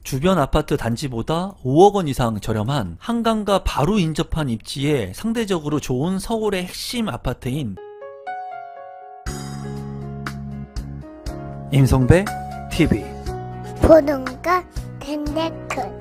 주변 아파트 단지보다 5억 원 이상 저렴한 한강과 바로 인접한 입지에 상대적으로 좋은 서울의 핵심 아파트인 임성배 TV 보는 거 된다큰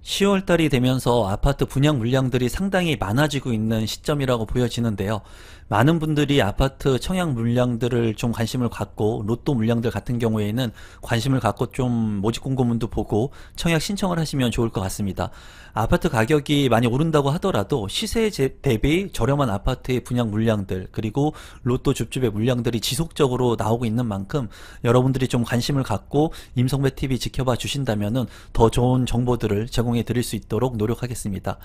10월달이 되면서 아파트 분양 물량들이 상당히 많아지고 있는 시점이라고 보여지는데요. 많은 분들이 아파트 청약 물량들을 좀 관심을 갖고 로또 물량들 같은 경우에는 관심을 갖고 좀 모집 공고문도 보고 청약 신청을 하시면 좋을 것 같습니다. 아파트 가격이 많이 오른다고 하더라도 시세 대비 저렴한 아파트의 분양 물량들 그리고 로또 줍줍의 물량들이 지속적으로 나오고 있는 만큼 여러분들이 좀 관심을 갖고 임성배TV 지켜봐 주신다면 더 좋은 정보들을 제공해 드릴 수 있도록 노력하겠습니다.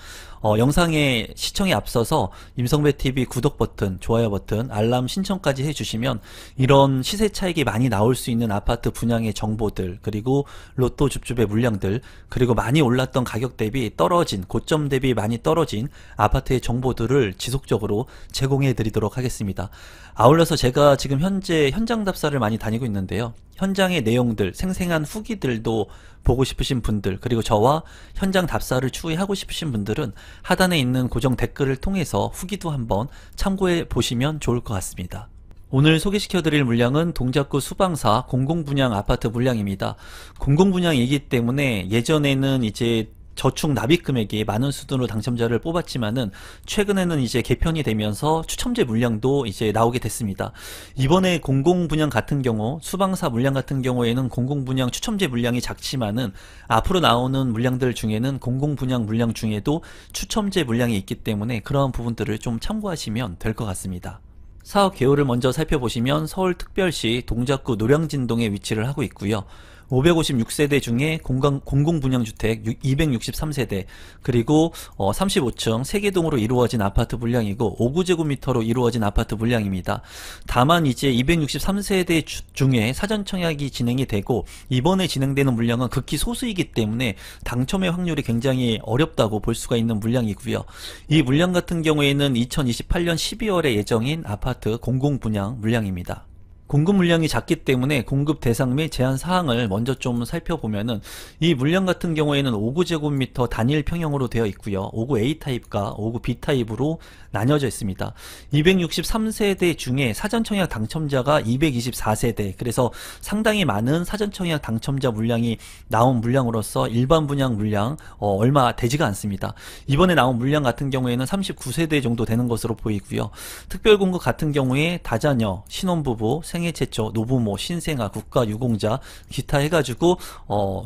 영상의 시청에 앞서서 임성배TV 구독 버튼, 좋아요 버튼, 알람 신청까지 해주시면 이런 시세 차익이 많이 나올 수 있는 아파트 분양의 정보들 그리고 로또 줍줍의 물량들 그리고 많이 올랐던 가격 대비 떨어진 고점 대비 많이 떨어진 아파트의 정보들을 지속적으로 제공해 드리도록 하겠습니다. 아울러서 제가 지금 현재 현장 답사를 많이 다니고 있는데요. 현장의 내용들, 생생한 후기들도 보고 싶으신 분들 그리고 저와 현장 답사를 추후에 하고 싶으신 분들은 하단에 있는 고정 댓글을 통해서 후기도 한번 참고해 보시면 좋을 것 같습니다. 오늘 소개시켜 드릴 물량은 동작구 수방사 공공분양 아파트 물량입니다. 공공분양이기 때문에 예전에는 이제 저축 납입 금액이 많은 수준으로 당첨자를 뽑았지만은 최근에는 이제 개편이 되면서 추첨제 물량도 이제 나오게 됐습니다. 이번에 공공분양 같은 경우 수방사 물량 같은 경우에는 공공분양 추첨제 물량이 작지만은 앞으로 나오는 물량들 중에는 공공분양 물량 중에도 추첨제 물량이 있기 때문에 그러한 부분들을 좀 참고하시면 될 것 같습니다. 사업 개요를 먼저 살펴보시면 서울특별시 동작구 노량진동에 위치를 하고 있고요. 556세대 중에 공공분양주택 263세대 그리고 35층 세개동으로 이루어진 아파트 물량이고 5구제곱미터로 이루어진 아파트 물량입니다. 다만 이제 263세대 중에 사전청약이 진행이 되고 이번에 진행되는 물량은 극히 소수이기 때문에 당첨의 확률이 굉장히 어렵다고 볼 수가 있는 물량이고요. 이 물량 같은 경우에는 2028년 12월에 예정인 아파트 공공분양 물량입니다. 공급 물량이 작기 때문에 공급 대상 및 제한 사항을 먼저 좀 살펴보면은 이 물량 같은 경우에는 5구제곱미터 단일 평형으로 되어 있고요. 5구 A 타입과 5구 B 타입으로 나뉘어져 있습니다. 263세대 중에 사전청약 당첨자가 224세대 그래서 상당히 많은 사전청약 당첨자 물량이 나온 물량으로서 일반 분양 물량 얼마 되지가 않습니다. 이번에 나온 물량 같은 경우에는 39세대 정도 되는 것으로 보이고요. 특별공급 같은 경우에 다자녀, 신혼부부, 생애 최초, 노부모, 신생아, 국가유공자, 기타 해가지고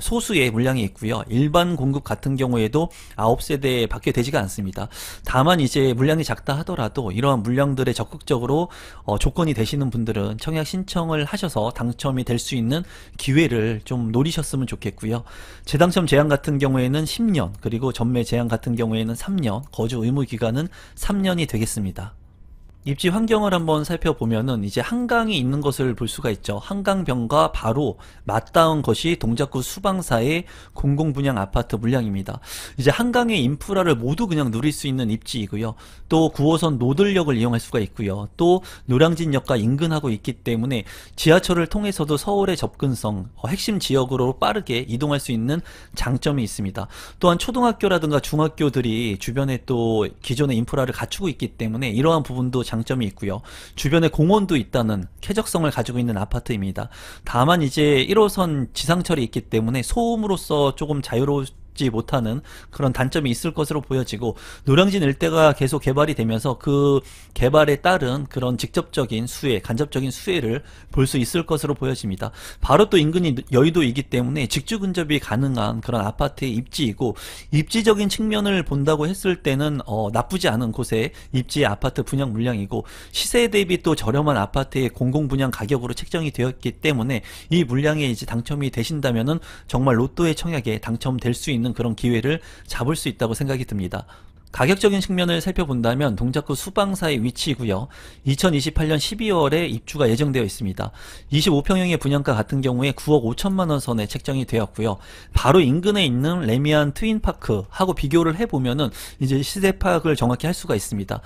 소수의 물량이 있고요. 일반 공급 같은 경우에도 9세대 밖에 되지가 않습니다. 다만 이제 물량이 작다 하더라도 이러한 물량들에 적극적으로 조건이 되시는 분들은 청약 신청을 하셔서 당첨이 될 수 있는 기회를 좀 노리셨으면 좋겠고요. 재당첨 제한 같은 경우에는 10년 그리고 전매 제한 같은 경우에는 3년 거주 의무 기간은 3년이 되겠습니다. 입지 환경을 한번 살펴보면은 이제 한강이 있는 것을 볼 수가 있죠. 한강변과 바로 맞닿은 것이 동작구 수방사의 공공분양 아파트 물량입니다. 이제 한강의 인프라를 모두 그냥 누릴 수 있는 입지이고요. 또 9호선 노들역을 이용할 수가 있고요. 또 노량진역과 인근하고 있기 때문에 지하철을 통해서도 서울의 접근성, 핵심 지역으로 빠르게 이동할 수 있는 장점이 있습니다. 또한 초등학교라든가 중학교들이 주변에 또 기존의 인프라를 갖추고 있기 때문에 이러한 부분도 장점이 있고요. 주변에 공원도 있다는 쾌적성을 가지고 있는 아파트입니다. 다만 이제 1호선 지상철이 있기 때문에 소음으로서 조금 자유롭지 못하는 그런 단점이 있을 것으로 보여지고 노량진 일대가 계속 개발이 되면서 그 개발에 따른 그런 직접적인 수혜, 간접적인 수혜를 볼 수 있을 것으로 보여집니다. 바로 또 인근이 여의도이기 때문에 직주 근접이 가능한 그런 아파트의 입지이고 입지적인 측면을 본다고 했을 때는 나쁘지 않은 곳에 입지의 아파트 분양 물량이고 시세 대비 또 저렴한 아파트의 공공분양 가격으로 책정이 되었기 때문에 이 물량에 이제 당첨이 되신다면은 정말 로또의 청약에 당첨될 수 있는 그런 기회를 잡을 수 있다고 생각이 듭니다. 가격적인 측면을 살펴본다면 동작구 수방사의 위치이고요. 2028년 12월에 입주가 예정되어 있습니다. 25평형의 분양가 같은 경우에 9억 5천만 원 선에 책정이 되었고요. 바로 인근에 있는 레미안 트윈파크하고 비교를 해보면은 이제 시세 파악을 정확히 할 수가 있습니다.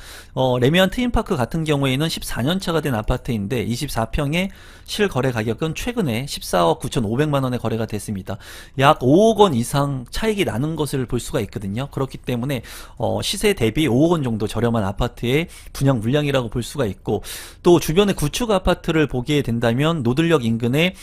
레미안 트윈파크 같은 경우에는 14년 차가 된 아파트인데 24평의 실거래 가격은 최근에 14억 9,500만 원에 거래가 됐습니다. 약 5억 원 이상 차익이 나는 것을 볼 수가 있거든요. 그렇기 때문에 시세 대비 5억 원 정도 저렴한 아파트의 분양 물량이라고 볼 수가 있고, 또 주변의 구축 아파트를 보게 된다면 노들역 인근의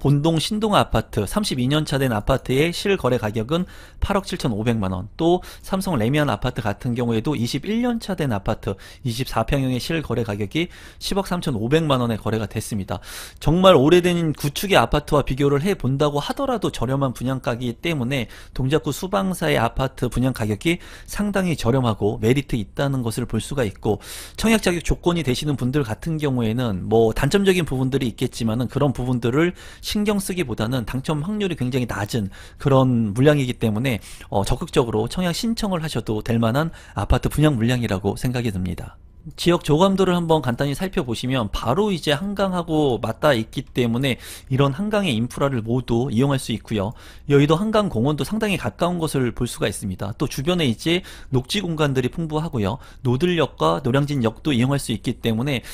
본동 신동 아파트 32년 차 된 아파트의 실거래 가격은 8억 7,500만 원, 또 삼성 레미안 아파트 같은 경우에도 21년 차 된 아파트 24평형의 실거래 가격이 10억 3,500만 원에 거래가 됐습니다. 정말 오래된 구축의 아파트와 비교를 해본다고 하더라도 저렴한 분양가이기 때문에 동작구 수방사의 아파트 분양 가격이 상당히 저렴하고 메리트 있다는 것을 볼 수가 있고, 청약 자격 조건이 되시는 분들 같은 경우에는 뭐 단점적인 부분들이 있겠지만은 그런 부분들을 신경 쓰기보다는 당첨 확률이 굉장히 낮은 그런 물량이기 때문에 적극적으로 청약 신청을 하셔도 될 만한 아파트 분양 물량이라고 생각이 듭니다. 지역 조감도를 한번 간단히 살펴보시면 바로 이제 한강하고 맞닿아 있기 때문에 이런 한강의 인프라를 모두 이용할 수 있고요. 여의도 한강공원도 상당히 가까운 것을 볼 수가 있습니다. 또 주변에 이제 녹지 공간들이 풍부하고요. 노들역과 노량진역도 이용할 수 있기 때문에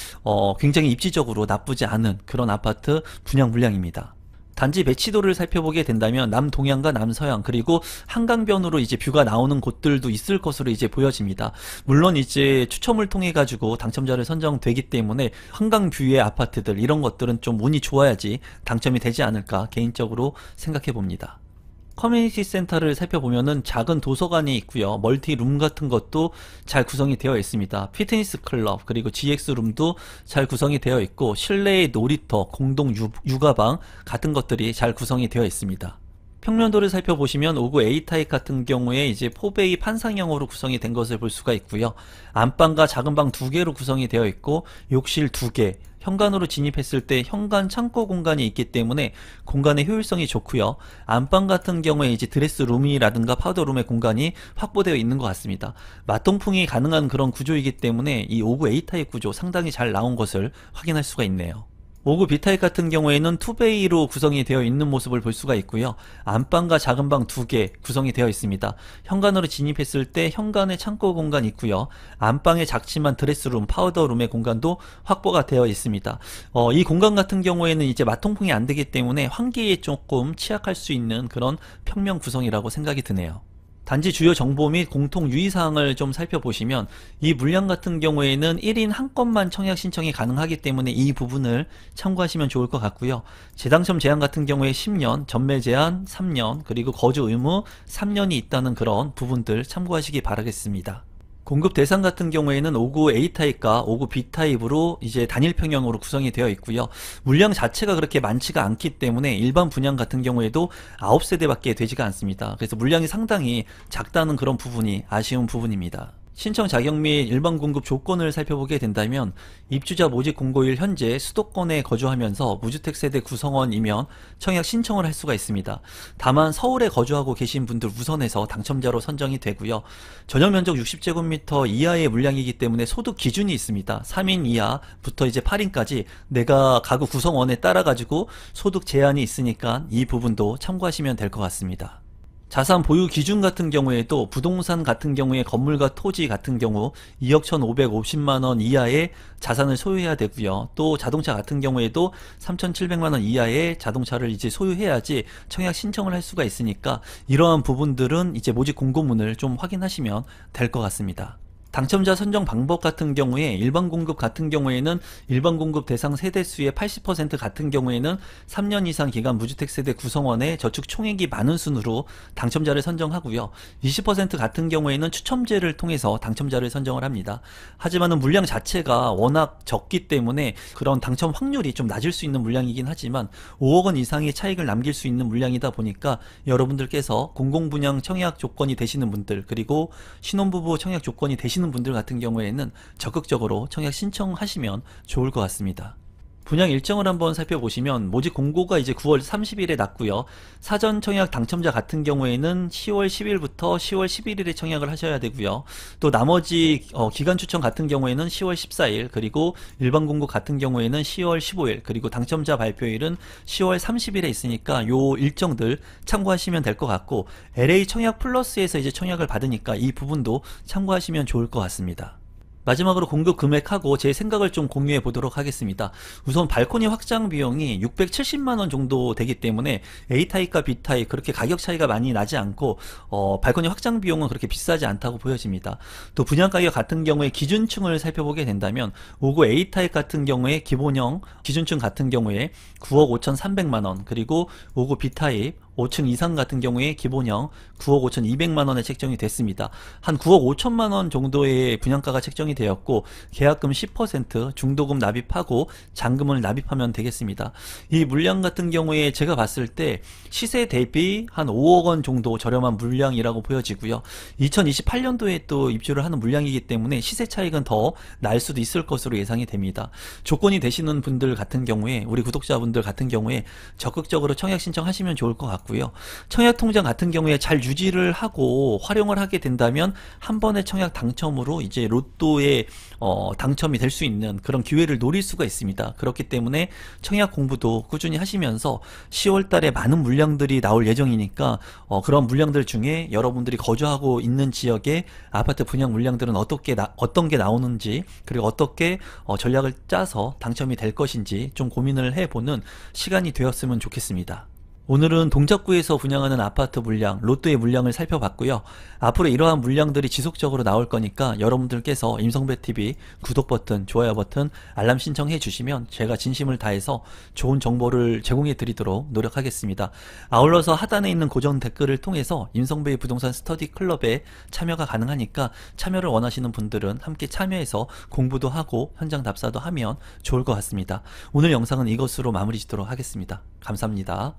굉장히 입지적으로 나쁘지 않은 그런 아파트 분양 물량입니다. 단지 배치도를 살펴보게 된다면 남동향과 남서향 그리고 한강변으로 이제 뷰가 나오는 곳들도 있을 것으로 이제 보여집니다. 물론 이제 추첨을 통해 가지고 당첨자를 선정되기 때문에 한강뷰의 아파트들 이런 것들은 좀 운이 좋아야지 당첨이 되지 않을까 개인적으로 생각해 봅니다. 커뮤니티 센터를 살펴보면은 작은 도서관이 있고요. 멀티룸 같은 것도 잘 구성이 되어 있습니다. 피트니스 클럽 그리고 GX룸도 잘 구성이 되어 있고, 실내의 놀이터, 공동 육아방 같은 것들이 잘 구성이 되어 있습니다. 평면도를 살펴보시면 5구 A타입 같은 경우에 이제 포베이 판상형으로 구성이 된 것을 볼 수가 있고요. 안방과 작은 방 2개로 구성이 되어 있고, 욕실 2개, 현관으로 진입했을 때 현관 창고 공간이 있기 때문에 공간의 효율성이 좋고요. 안방 같은 경우에 이제 드레스룸이라든가 파우더룸의 공간이 확보되어 있는 것 같습니다. 맞동풍이 가능한 그런 구조이기 때문에 이 5구 A타입 구조 상당히 잘 나온 것을 확인할 수가 있네요. 5구 B타입 같은 경우에는 투베이로 구성이 되어 있는 모습을 볼 수가 있고요. 안방과 작은 방 2개 구성이 되어 있습니다. 현관으로 진입했을 때 현관에 창고 공간이 있고요. 안방에 작지만 드레스룸, 파우더룸의 공간도 확보가 되어 있습니다. 이 공간 같은 경우에는 이제 맞통풍이 안 되기 때문에 환기에 조금 취약할 수 있는 그런 평면 구성이라고 생각이 드네요. 단지 주요 정보 및 공통 유의사항을 좀 살펴보시면 이 물량 같은 경우에는 1인 한 건만 청약 신청이 가능하기 때문에 이 부분을 참고하시면 좋을 것 같고요. 재당첨 제한 같은 경우에 10년, 전매 제한 3년, 그리고 거주 의무 3년이 있다는 그런 부분들 참고하시기 바라겠습니다. 공급 대상 같은 경우에는 5구 A타입과 5구 B타입으로 이제 단일 평형으로 구성이 되어 있고요. 물량 자체가 그렇게 많지가 않기 때문에 일반 분양 같은 경우에도 9세대밖에 되지가 않습니다. 그래서 물량이 상당히 작다는 그런 부분이 아쉬운 부분입니다. 신청 자격 및 일반 공급 조건을 살펴보게 된다면 입주자 모집 공고일 현재 수도권에 거주하면서 무주택 세대 구성원이면 청약 신청을 할 수가 있습니다. 다만 서울에 거주하고 계신 분들 우선해서 당첨자로 선정이 되고요. 전용 면적 60제곱미터 이하의 물량이기 때문에 소득 기준이 있습니다. 3인 이하부터 이제 8인까지 내가 가구 구성원에 따라 가지고 소득 제한이 있으니까 이 부분도 참고하시면 될 것 같습니다. 자산 보유 기준 같은 경우에도 부동산 같은 경우에 건물과 토지 같은 경우 2억 1,550만원 이하의 자산을 소유해야 되고요. 또 자동차 같은 경우에도 3,700만원 이하의 자동차를 이제 소유해야지 청약 신청을 할 수가 있으니까 이러한 부분들은 이제 모집 공고문을 좀 확인하시면 될 것 같습니다. 당첨자 선정 방법 같은 경우에 일반 공급 같은 경우에는 일반 공급 대상 세대수의 80% 같은 경우에는 3년 이상 기간 무주택 세대 구성원의 저축 총액이 많은 순으로 당첨자를 선정하고요. 20% 같은 경우에는 추첨제를 통해서 당첨자를 선정을 합니다. 하지만은 물량 자체가 워낙 적기 때문에 그런 당첨 확률이 좀 낮을 수 있는 물량이긴 하지만 5억 원 이상의 차익을 남길 수 있는 물량이다 보니까 여러분들께서 공공분양 청약 조건이 되시는 분들 그리고 신혼부부 청약 조건이 되시는 분들 같은 경우에는 적극적으로 청약 신청하시면 좋을 것 같습니다. 분양 일정을 한번 살펴보시면 모집 공고가 이제 9월 30일에 났고요. 사전 청약 당첨자 같은 경우에는 10월 10일부터 10월 11일에 청약을 하셔야 되고요. 또 나머지 기간 추천 같은 경우에는 10월 14일, 그리고 일반 공고 같은 경우에는 10월 15일, 그리고 당첨자 발표일은 10월 30일에 있으니까 요 일정들 참고하시면 될 것 같고, LA 청약 플러스에서 이제 청약을 받으니까 이 부분도 참고하시면 좋을 것 같습니다. 마지막으로 공급 금액하고 제 생각을 좀 공유해 보도록 하겠습니다. 우선 발코니 확장 비용이 670만원 정도 되기 때문에 A타입과 B타입 그렇게 가격 차이가 많이 나지 않고 발코니 확장 비용은 그렇게 비싸지 않다고 보여집니다. 또 분양가격 같은 경우에 기준층을 살펴보게 된다면 5구 A타입 같은 경우에 기본형 기준층 같은 경우에 9억 5,300만원, 그리고 5구 B타입 5층 이상 같은 경우에 기본형 9억 5,200만원에 책정이 됐습니다. 한 9억 5천만원 정도의 분양가가 책정이 되었고, 계약금 10% 중도금 납입하고 잔금을 납입하면 되겠습니다. 이 물량 같은 경우에 제가 봤을 때 시세 대비 한 5억원 정도 저렴한 물량이라고 보여지고요. 2028년도에 또 입주를 하는 물량이기 때문에 시세 차익은 더 날 수도 있을 것으로 예상이 됩니다. 조건이 되시는 분들 같은 경우에, 우리 구독자분들 같은 경우에 적극적으로 청약 신청하시면 좋을 것 같고요. 청약 통장 같은 경우에 잘 유지를 하고 활용을 하게 된다면 한 번의 청약 당첨으로 이제 로또에 당첨이 될 수 있는 그런 기회를 노릴 수가 있습니다. 그렇기 때문에 청약 공부도 꾸준히 하시면서 10월 달에 많은 물량들이 나올 예정이니까 그런 물량들 중에 여러분들이 거주하고 있는 지역의 아파트 분양 물량들은 어떤 게 나오는지, 그리고 어떻게 전략을 짜서 당첨이 될 것인지 좀 고민을 해보는 시간이 되었으면 좋겠습니다. 오늘은 동작구에서 분양하는 아파트 물량, 로또의 물량을 살펴봤고요. 앞으로 이러한 물량들이 지속적으로 나올 거니까 여러분들께서 임성배TV 구독 버튼, 좋아요 버튼, 알람 신청해 주시면 제가 진심을 다해서 좋은 정보를 제공해 드리도록 노력하겠습니다. 아울러서 하단에 있는 고정 댓글을 통해서 임성배의 부동산 스터디 클럽에 참여가 가능하니까 참여를 원하시는 분들은 함께 참여해서 공부도 하고 현장 답사도 하면 좋을 것 같습니다. 오늘 영상은 이것으로 마무리 짓도록 하겠습니다. 감사합니다.